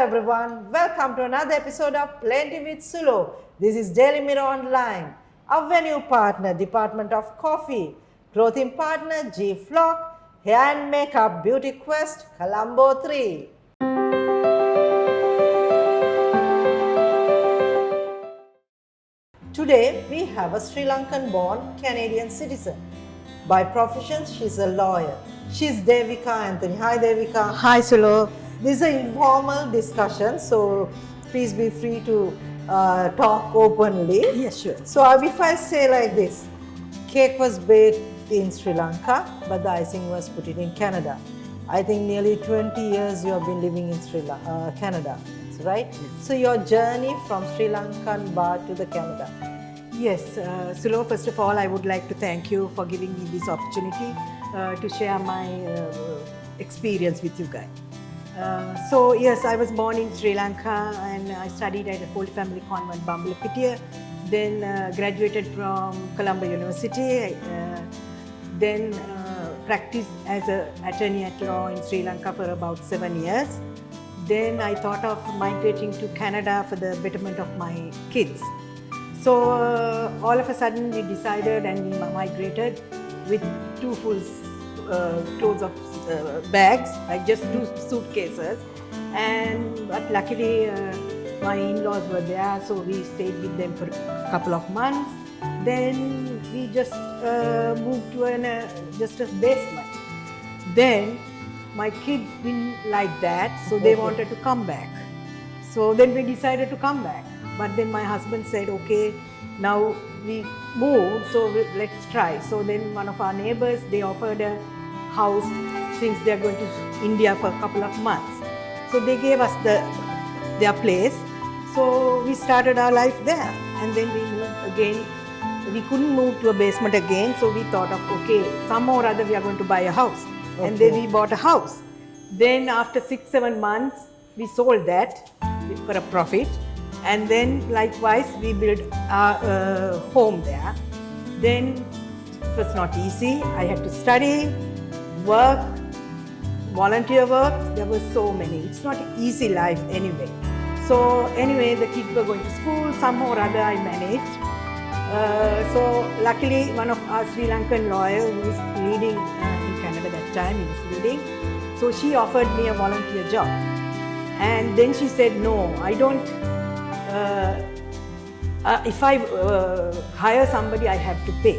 everyone, welcome to another episode of Plenty with Sulo. This is Daily Mirror Online. Our venue partner, Department of Coffee. Clothing partner, GFlock. Hair and Makeup Beauty Quest, Colombo 3. Today, we have a Sri Lankan-born Canadian citizen. By profession, she's a lawyer. She's Devika Anthony. Hi, Devika. Hi, Sulo. This is an informal discussion, so please be free to talk openly. Yes, sure. So if I say like this, cake was baked in Sri Lanka, but the icing was put in Canada. I think nearly 20 years you have been living in Canada, right? Yes. So your journey from Sri Lankan bar to the Canada. Yes, Sulo, first of all, I would like to thank you for giving me this opportunity to share my experience with you guys. So yes, I was born in Sri Lanka and I studied at the Holy Family Convent, Bambalapitiya, then graduated from Colombo University, then practiced as an attorney at law in Sri Lanka for about 7 years. Then I thought of migrating to Canada for the betterment of my kids. So all of a sudden we decided and we migrated with two full clothes of bags, like just 2 suitcases. But luckily my in-laws were there, so we stayed with them for a couple of months. Then we just moved to just a basement. Then my kids didn't like that, so they wanted to come back. So then we decided to come back. But then my husband said, okay, now we moved, so let's try. So then one of our neighbors, they offered a house since they're going to India for a couple of months. So they gave us their place. So we started our life there. And then we moved again. We couldn't move to a basement again, so we thought of, okay, somehow or other we are going to buy a house. Okay. And then we bought a house. Then after 6-7 months, we sold that for a profit. And then likewise, we built our home there. Then it was not easy. I had to study, work, volunteer work. There were so many. It's not an easy life anyway. So anyway, the kids were going to school. Somehow or other, I managed. So luckily, one of our Sri Lankan lawyers who was leading in Canada that time, he was leading. So she offered me a volunteer job. And then she said, no, I don't. If I hire somebody, I have to pay.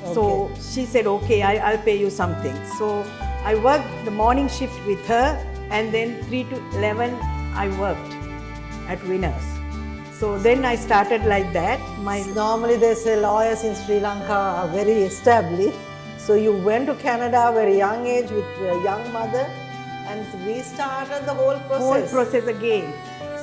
Okay. So she said, okay, I'll pay you something. So I worked the morning shift with her, and then 3 to 11, I worked at Winners. So then I started like that. Normally they say lawyers in Sri Lanka are very established. So you went to Canada at a very young age with a young mother, and we started the whole process again.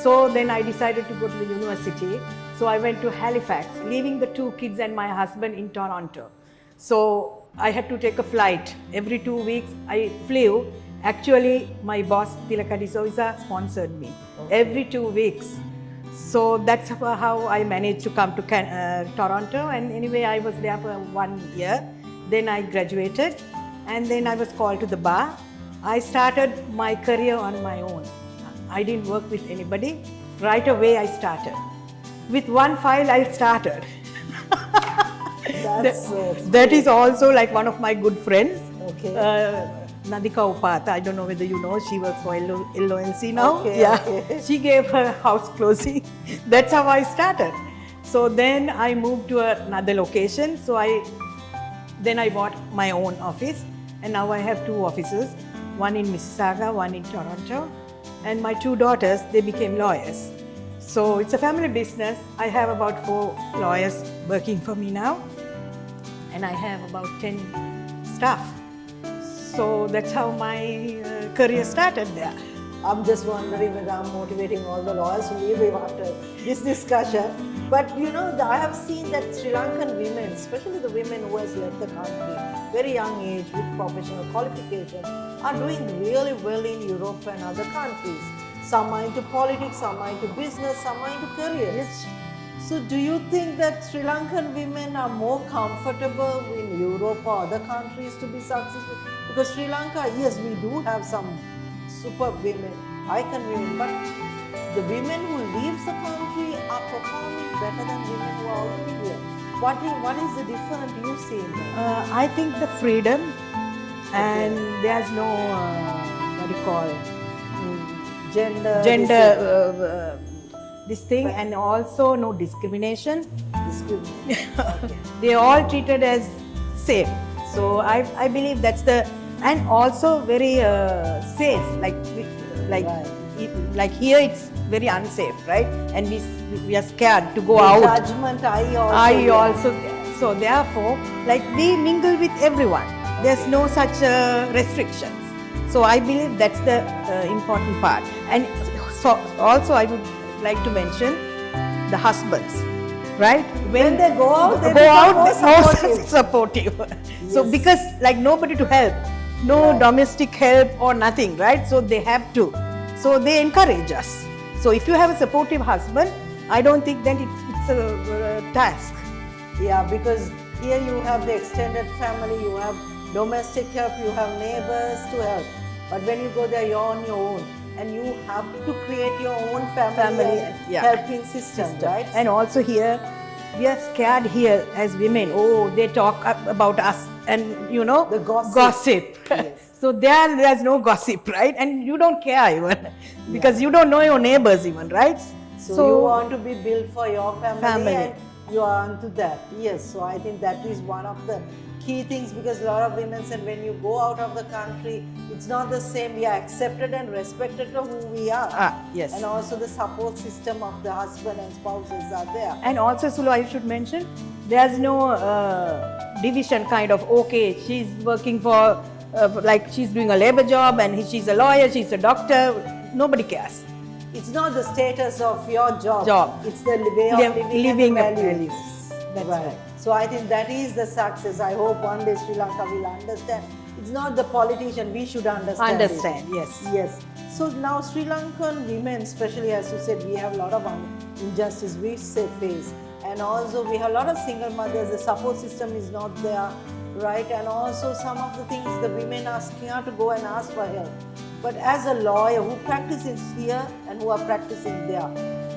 So then I decided to go to the university. So I went to Halifax, leaving the 2 kids and my husband in Toronto. So I had to take a flight. Every 2 weeks I flew. Actually, my boss, Tilaka D'Souza, sponsored me. Okay. Every 2 weeks. So that's how I managed to come to Toronto. And anyway, I was there for 1 year. Then I graduated and then I was called to the bar. I started my career on my own. I didn't work with anybody. Right away I started. With 1 file I started. That is also like one of my good friends. Okay. Nadika Upata, I don't know whether you know, she works for LLC now. Okay, yeah. Okay. She gave her house closing. That's how I started. So then I moved to another location. So then I bought my own office. And now I have 2 offices. One in Mississauga, one in Toronto. And my 2 daughters, they became lawyers. So it's a family business. I have about 4 lawyers working for me now. And I have about 10 staff. So that's how my career started there. I'm just wondering whether I'm motivating all the lawyers to leave after this discussion. But you know, I have seen that Sri Lankan women, especially the women who has left the country, very young age with professional qualification, are doing really well in Europe and other countries. Some are into politics, some are into business, some are into careers. So do you think that Sri Lankan women are more comfortable in Europe or other countries to be successful? Because Sri Lanka, yes, we do have some superb women, icon women, but the women who leaves the country are performing better than women who are already here. What is the difference you see in that? I think the freedom and there's no, what do you call, Gender, this thing, and also no discrimination. discrimination. Okay. They are all treated as same. So I believe that's the, and also very safe. Like Right. like here it's very unsafe, right? And we are scared to go The out. judgment, I I also, so therefore, like we mingle with everyone. There's no such restrictions. So I believe that's the important part. And so also I would like to mention the husbands, right? When they go out, they go become out, more they're more supportive. supportive. So Yes. because like nobody to help, no Right. domestic help or nothing, right? So they have to. So they encourage us. So if you have a supportive husband, I don't think that it's a task. Yeah, because here you have the extended family, you have domestic help, you have neighbors to help. But when you go there, you're on your own, and you have to create your own family and yeah. helping system, right? And also here, we are scared here as women. Oh, they talk about us, and you know, The gossip. Yes. So there's no gossip, right? And you don't care even because you don't know your neighbors even, right? So you want to be built for your family. Family. And you are onto that. Yes, so I think that is one of the key things, because a lot of women said when you go out of the country, it's not the same. We are accepted and respected for who we are. Yes. And also the support system of the husband and spouses are there. And also, Sulo, I should mention, there's no division kind of, okay, she's working for, like she's doing a labor job and she's a lawyer, she's a doctor. Nobody cares. It's not the status of your job. It's the way of living and the values. That's right. So I think that is the success. I hope one day Sri Lanka will understand. It's not the politician, we should understand it. Yes. Yes. So now Sri Lankan women, especially as you said, we have a lot of injustice we face. And also we have a lot of single mothers, the support system is not there, right? And also some of the things the women are scared to go and ask for help. But as a lawyer who practices here and who are practicing there,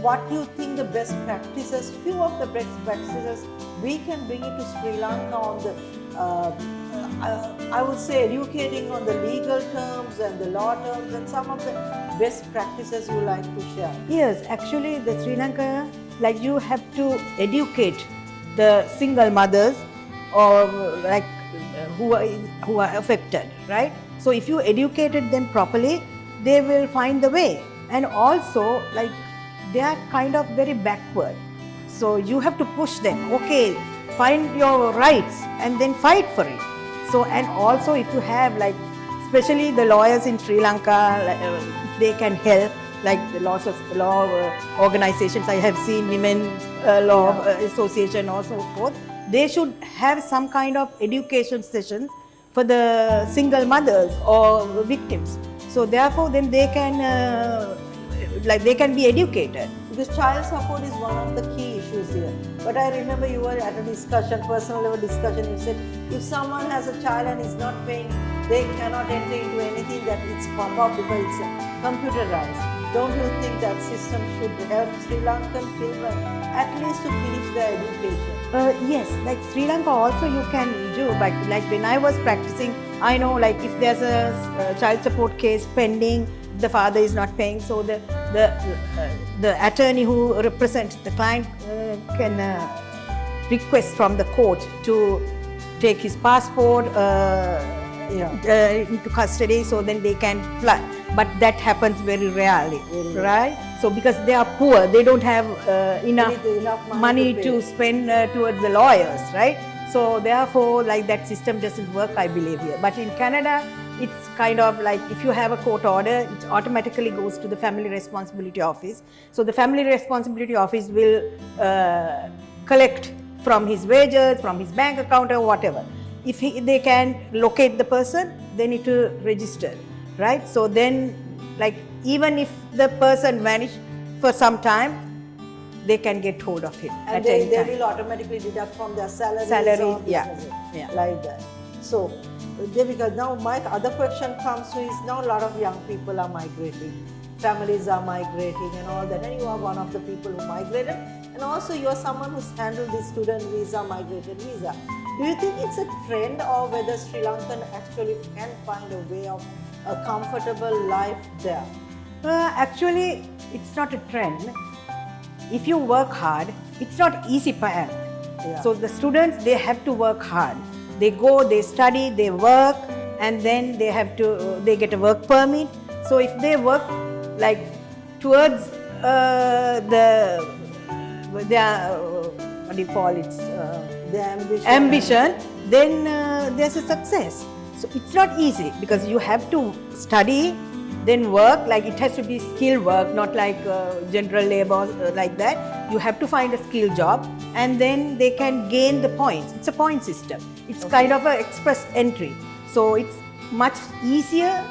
what do you think the best practices, few of the best practices we can bring it to Sri Lanka on the, I would say educating on the legal terms and the law terms, and some of the best practices you like to share? Yes, actually the Sri Lanka, like you have to educate the single mothers or like who are affected, right? So if you educated them properly, they will find the way. And also like they are kind of very backward. So you have to push them, okay, find your rights and then fight for it. So, and also if you have like, especially the lawyers in Sri Lanka, they can help, like the law organizations, I have seen women's law association or so forth. They should have some kind of education sessions for the single mothers or victims. So therefore then they can, they can be educated. Because child support is one of the key issues here. But I remember you were at a discussion, personal level discussion, you said if someone has a child and is not paying, they cannot enter into anything that it's pop up because it's computerized. Don't you think that system should help Sri Lankan children at least to finish their education? Yes, like Sri Lanka also you can do, but like when I was practicing, I know like if there's a child support case pending, the father is not paying, so the attorney who represents the client can request from the court to take his passport into custody, so then they can fly. But that happens very rarely, right? So because they are poor, they don't have enough money to spend towards the lawyers, right? So therefore, like that system doesn't work, I believe here. But in Canada, it's kind of like if you have a court order, it automatically goes to the Family Responsibility Office. So the Family Responsibility Office will collect from his wages, from his bank account or whatever. If they can locate the person, they need to register, right? So then, like even if the person vanished for some time, they can get hold of him. And they will automatically deduct from their salary. Like that. So, Devika, now my other question comes to is now a lot of young people are migrating families are migrating and all that, and you are one of the people who migrated, and also you are someone who's handled the student visa, migrated visa. Do you think it's a trend, or whether Sri Lankan actually can find a way of a comfortable life there? Actually, it's not a trend. If you work hard, it's not easy path. Yeah. So the students, they have to work hard. They go, they study, they work, and then they get a work permit. So if they work like towards their what do you call it? The Ambition, then there's a success. So it's not easy because you have to study, then work. Like it has to be skilled work, not like general labor like that. You have to find a skilled job, and then they can gain the points. It's a point system. It's kind of an express entry. So it's much easier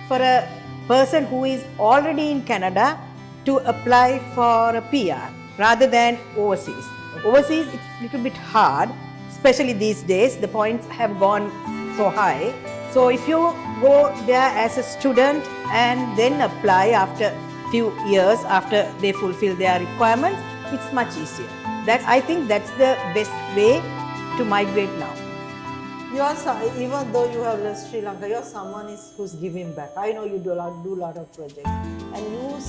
for a person who is already in Canada to apply for a PR rather than overseas. Overseas, it's a little bit hard, especially these days. The points have gone so high. So if you go there as a student and then apply after few years after they fulfill their requirements, it's much easier. I think that's the best way to migrate now. Even though you have left Sri Lanka, you're someone who's giving back. I know you do a lot of projects. And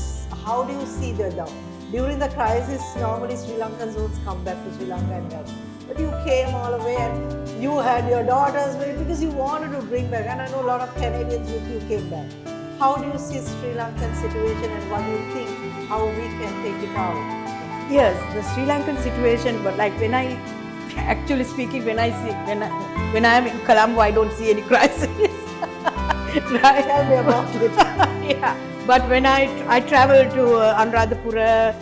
how do you see that now? During the crisis, normally Sri Lankans would come back to Sri Lanka and help. But you came all the way and you had your daughters with because you wanted to bring back. And I know a lot of Canadians with you came back. How do you see Sri Lankan situation, and what do you think how we can take it out? Yes, the Sri Lankan situation, but like actually speaking, when I am in Colombo, I don't see any crisis. Right? Tell me about it. Yeah, but when I travel to Anuradhapura,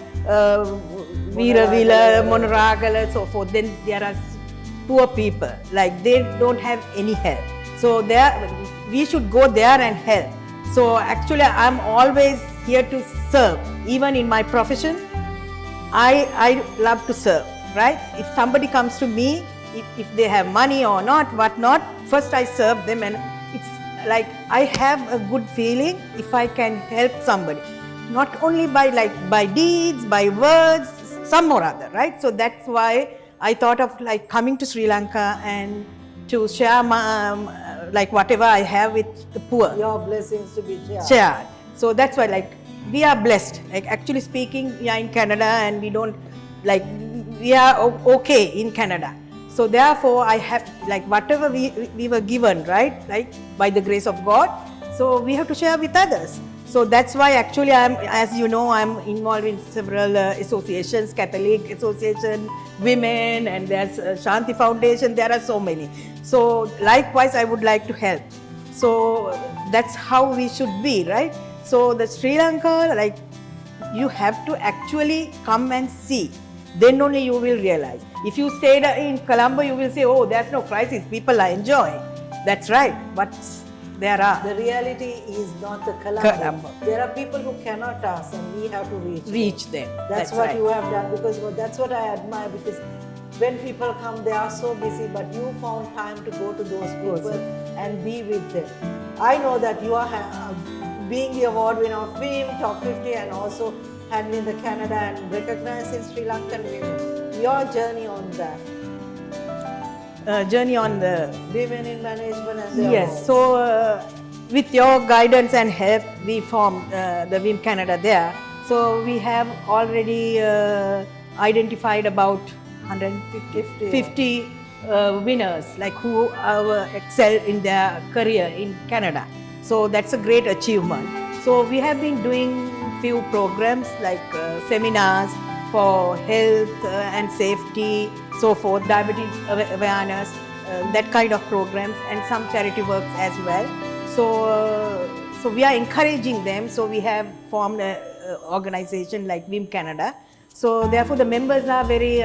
Veeravilla, Monaragala, so forth, then there are poor people, like they don't have any help. So we should go there and help. So actually, I'm always here to serve. Even in my profession, I love to serve, right? If somebody comes to me, if they have money or not, whatnot, first I serve them, and it's like I have a good feeling if I can help somebody. Not only by deeds, by words, some or other, right? So that's why I thought of like coming to Sri Lanka and to share like whatever I have with the poor. Your blessings to be shared. So that's why like we are blessed. Like actually speaking, we are in Canada and we don't we are okay in Canada. So therefore I have like whatever we were given, right? Like by the grace of God. So we have to share with others. So that's why actually as you know, I'm involved in several associations, Catholic Association, Women, and there's Shanti Foundation, there are so many. So likewise, I would like to help. So that's how we should be, right? So the Sri Lanka, like you have to actually come and see. Then only you will realize. If you stayed in Colombo, you will say, oh, there's no crisis, people are enjoying. That's right, but there are. The reality is not the Colombo. There are people who cannot ask, and we have to reach them. That's what you have done, because that's what I admire, because when people come, they are so busy, but you found time to go to those people and be with them. I know that you are being the award winner of FIM, Top 50, and also handling the Canada and recognizing Sri Lankan women. Your journey on that. Journey on the women in management and their yes. roles. So with your guidance and help, we formed the WIM Canada there. So we have already identified about 150 winners, like who excel in their career in Canada. So that's a great achievement. So we have been doing few programs like seminars for health and safety, so forth, diabetes awareness, that kind of programs, and some charity works as well. So we are encouraging them. So we have formed an organization like WIM Canada. So therefore the members are very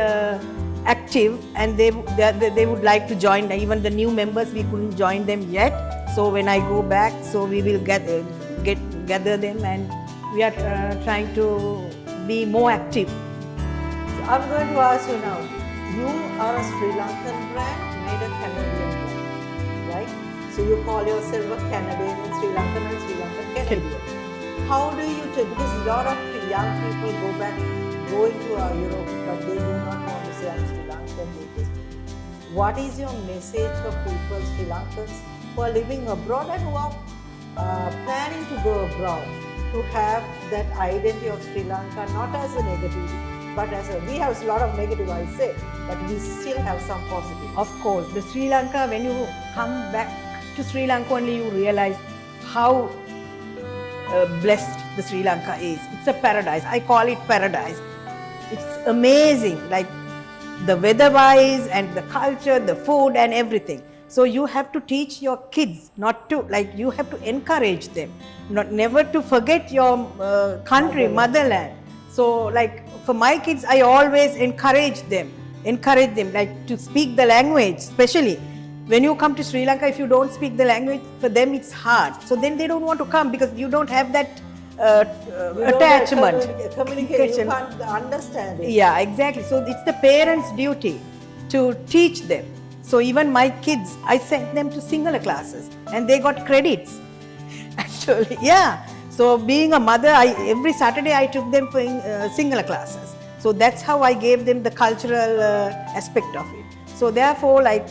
active, and they would like to join. Even the new members, we couldn't join them yet. So when I go back, so we will gather them, and we are trying to be more active. So I'm going to ask you now. You are a Sri Lankan brand made a Canadian brand, right? So you call yourself a Canadian in Sri Lankan and Sri Lankan Canadian. how do you tell? Because a lot of young people going to Europe, but they do not want to say I'm Sri Lankan. What is your message for people, Sri Lankans, who are living abroad and who are planning to go abroad, to have that identity of Sri Lanka, not as a negative, but as we have a lot of negative, I say, but we still have some positive. Of course, the Sri Lanka, when you come back to Sri Lanka only, you realize how blessed the Sri Lanka is. It's a paradise. I call it paradise. It's amazing, like the weather-wise and the culture, the food and everything. So you have to teach your kids not to, like you have to encourage them, never to forget your country, motherland. So like for my kids, I always encourage them like to speak the language, especially when you come to Sri Lanka. If you don't speak the language, for them it's hard. So then they don't want to come because you don't have that attachment. Communication, you can't understand it. Yeah, exactly. So it's the parents' duty to teach them. So even my kids, I sent them to Sinhala classes and they got credits. Actually, yeah. So being a mother, every Saturday I took them for Sinhala classes. So that's how I gave them the cultural aspect of it. So therefore, like,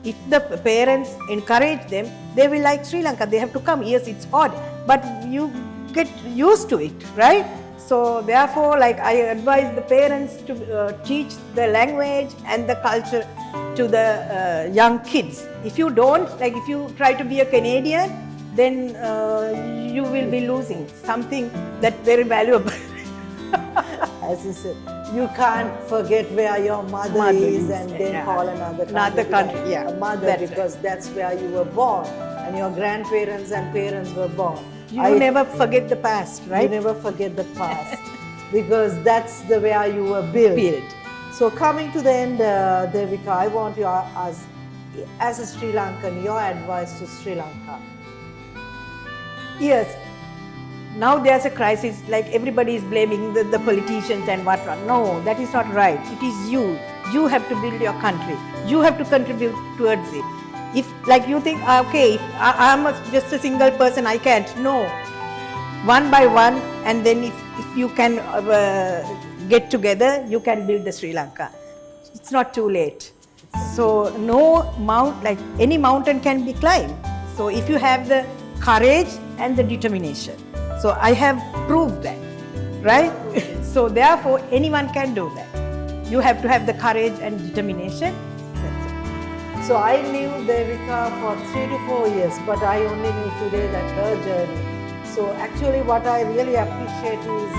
if the parents encourage them, they will like Sri Lanka. They have to come. Yes, it's hard, but you get used to it, right? So therefore, like, I advise the parents to teach the language and the culture to the young kids. If you don't, like if you try to be a Canadian, then you will be losing something that's very valuable. As you said, you can't forget where your mother is and then call another country. Yeah, a mother, because that's where you were born and your grandparents and parents were born. You never forget the past, right? You never forget the past because that's the where you were built. So coming to the end, Devika, I want to ask, as a Sri Lankan, your advice to Sri Lanka. Yes. Now there's a crisis, like everybody is blaming the politicians and whatnot. No, that is not right. It is you. You have to build your country. You have to contribute towards it. If like you think, okay, if I'm just a single person, I can't. No. One by one, and then if you can get together, you can build the Sri Lanka. It's not too late. So no like any mountain can be climbed. So if you have the courage and the determination. So I have proved that, right? So therefore, anyone can do that. You have to have the courage and determination. That's it. So I knew Devika for 3 to 4 years, but I only knew today that her journey. So actually what I really appreciate is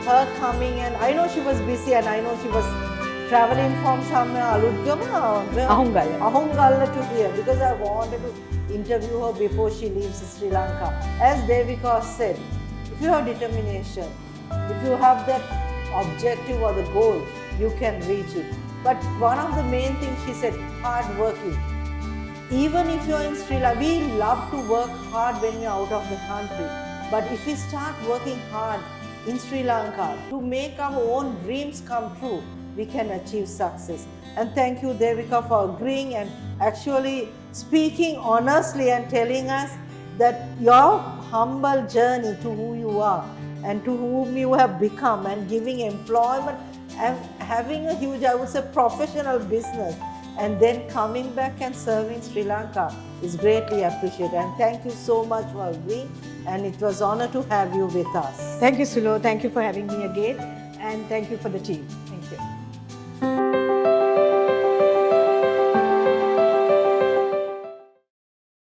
her coming, and I know she was busy and I know she was traveling from somewhere, Ahongalla to here, because I wanted to interview her before she leaves Sri Lanka. As Devika said, if you have determination, if you have that objective or the goal, you can reach it. But one of the main things she said, hard working. Even if you're in Sri Lanka, we love to work hard when we're out of the country. But if we start working hard in Sri Lanka to make our own dreams come true, we can achieve success. And thank you, Devika, for agreeing and actually speaking honestly and telling us that your humble journey to who you are and to whom you have become, and giving employment and having a huge, I would say, professional business, and then coming back and serving Sri Lanka is greatly appreciated. And thank you so much for agreeing, and it was an honor to have you with us. Thank you, Sulo. Thank you for having me again, and thank you for the team.